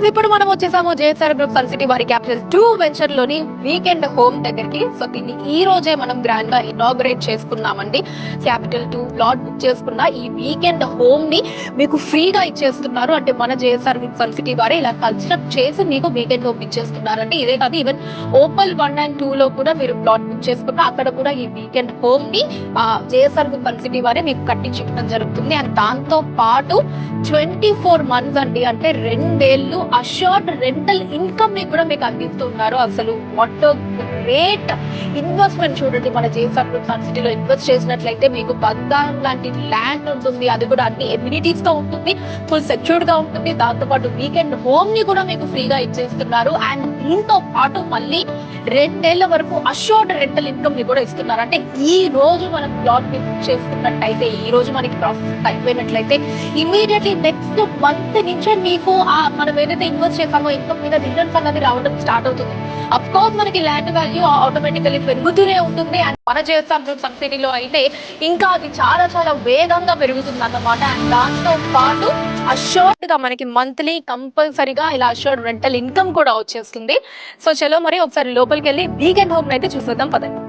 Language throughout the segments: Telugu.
ఇప్పుడు మనం వచ్చేసాము జేఎస్ఆర్ గ్రూప్ సన్ సిటీ వారి క్యాపిటల్ 2 వెంచర్ లోని వీకెండ్ హోమ్ దగ్గరికి. సో దీన్ని ఈ రోజే మనం గ్రాండ్ గా ఇనాగ్రేట్ చేసుకున్నామండి. క్యాపిటల్ 2 ప్లాట్ బుక్ చేసుకున్న ఈ వీకెండ్ హోమ్ ని మీకు ఫ్రీగా ఇచ్చేస్తున్నారు. అంటే మన జేఎస్ఆర్ గ్రూప్ సన్ సిటీ వారే ఇలా కన్స్ట్రక్ట్ చేసి మీకు వీకెండ్ హోమ్ ఇచ్చేస్తున్నారండి. ఇదే కాదు, ఈవెన్ ఓపల్ 1 and 2 లో కూడా మీరు ప్లాట్ బుక్ చేసుకున్న అక్కడ కూడా ఈ వీకెండ్ హోమ్ ని జేఎస్ఆర్ గ్రూప్ సన్ సిటీ వారే మీకు కట్టించి ఇవ్వడం జరుగుతుంది. అండ్ దాంతో పాటు 24 months అండి, అంటే 2 ఏళ్ళు అష్యూర్డ్ రెంటల్ ఇన్కమ్ ని కూడా మీకు అందిస్తున్నారు. అసలు వాట్ గ్రేట్ ఇన్వెస్ట్మెంట్ చూడండి. మన జేఎస్ఆర్ గ్రూప్ సన్ సిటీలో ఇన్వెస్ట్ చేసినట్లయితే మీకు బంగారం లాంటి ల్యాండ్ ఉంటుంది. అది కూడా అన్ని ఎమ్యూనిటీస్ తో ఉంటుంది, ఫుల్ సెక్యూర్డ్ గా ఉంటుంది. దాంతో పాటు వీకెండ్ హోమ్ ని కూడా మీకు ఫ్రీగా ఇచ్చేస్తున్నారు. అండ్ దీంతో పాటు మళ్ళీ 2 ఏళ్ల వరకు అష్యూర్డ్ రెంటల్ ఇన్కమ్ ని కూడా ఇస్తున్నారు. అంటే ఈ రోజు మనం ప్లాట్ బుక్ చేసుకున్నట్టయితే, ఈ రోజు మనకి ప్రాసెస్ అయిపోయినట్లయితే ఇమీడియట్లీ నెక్స్ట్ మంత్ నుంచే మీకు మనం ఏదైతే ఇన్వెస్ట్ చేసామో ఇన్కమ్ మీద రిటర్న్స్ అన్నది రావడం స్టార్ట్ అవుతుంది. అఫ్ కోర్స్ మనకి ల్యాండ్ వాల్యూ ఆటోమేటికలీ పెరుగుతూనే ఉంటుంది. అండ్ మన జేఎస్ఆర్ గ్రూప్ సన్ సిటీలో అయితే ఇంకా అది చాలా చాలా వేగంగా పెరుగుతుంది అన్నమాట. అండ్ దాంతో పాటు అష్యూర్డ్ గా మనకి మంత్లీ కంపల్సరీగా ఇలా అష్యూర్డ్ రెంటల్ ఇన్కమ్ కూడా వచ్చేస్తుంది. సో చలో మరి ఒకసారి లోపలికి వెళ్ళి వీకెండ్ హోమ్ అయితే చూసేద్దాం పదండి.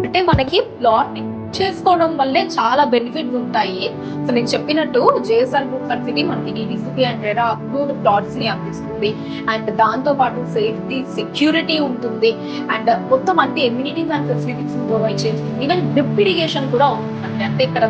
అంటే మనకి ప్లాట్ చేసుకోవడం వల్లే చాలా బెనిఫిట్స్ ఉంటాయి. సో నేను చెప్పినట్టు జేఎస్ఆర్ గ్రూప్ సన్ సిటీ మనకి ఈడీసీపీ అండ్ రెరా అప్రూవ్డ్ ప్లాట్స్ ని అందిస్తుంది. అండ్ దాంతో పాటు సేఫ్టీ సెక్యూరిటీ ఉంటుంది. అండ్ మొత్తం అన్ని ఎమ్యూనిటీస్ అండ్ ఫెసిలిటీస్ ప్రొవైడ్ చేస్తుంది. ఈవెన్ డ్రిప్ ఇరిగేషన్ కూడా ఉంటుంది. అంటే ఇక్కడ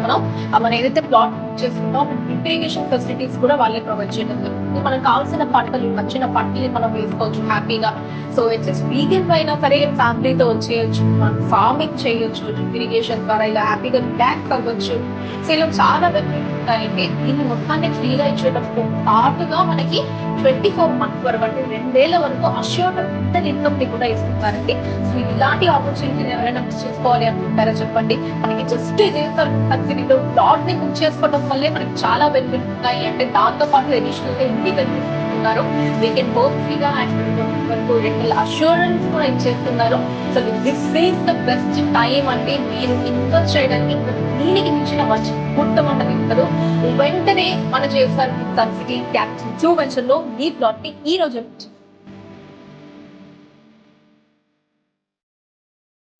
మనం ఏదైతే ప్లాట్ చేసుకుంటాం డ్రిప్ ఇరిగేషన్ ఫెసిలిటీస్ కూడా వాళ్ళే ప్రొవైడ్ చేయడం జరుగుతుంది. మనకు కావాల్సిన పంటలు, నచ్చిన పంటలు మనం వేసుకోవచ్చు హ్యాపీగా. సో ఇట్స్ వీకెండ్ అయినా సరే ఫ్యామిలీతో వచ్చేయచ్చు, మనం ఫార్మింగ్ చేయొచ్చు డ్రిప్ ఇరిగేషన్ ద్వారా, ఇలా హ్యాపీగా రిలాక్స్ అవ్వచ్చు. సో ఇలా చాలా బెనిఫిట్స్ ఉంటాయండి. దీన్ని మొత్తాన్ని ఫ్రీగా ఇచ్చేటప్పుడు పాటుగా మనకి 24 months వరకు, అంటే 2 ఏళ్ల వరకు అష్యూర్డ్ రెంటల్ ఇన్కమ్ ని కూడా ఇస్తున్నారండి. సో ఇలాంటి ఆపర్చునిటీని ఎవరైనా మిస్ చేసుకోవాలి అనుకుంటారా చెప్పండి. మనకి జస్ట్ జేఎస్ఆర్ సబ్సిడీలో ప్లాట్ ని బుక్ చేసుకోవడం వల్లే మనకి చాలా బెనిఫిట్స్ ఉన్నాయి. అంటే దాంతో పాటు అడిషనల్ గా ఎన్ని బెనిఫిట్స్ ఇస్తున్నారు, వీకెండ్ హోమ్ ఫ్రీగా అండ్ వరకు రెంటల్ అష్యూరెన్స్ కూడా ఇచ్చేస్తున్నారు. So this is the best time అంటే మీరు ఇన్వెస్ట్ చేయడానికి దీనికి మించిన మంచి ముహూర్తం అన్నది ఉండదు. వెంటనే మన JSR Sun City Capital 2 venture లో ఈ ప్లాట్ ని ఈ రోజు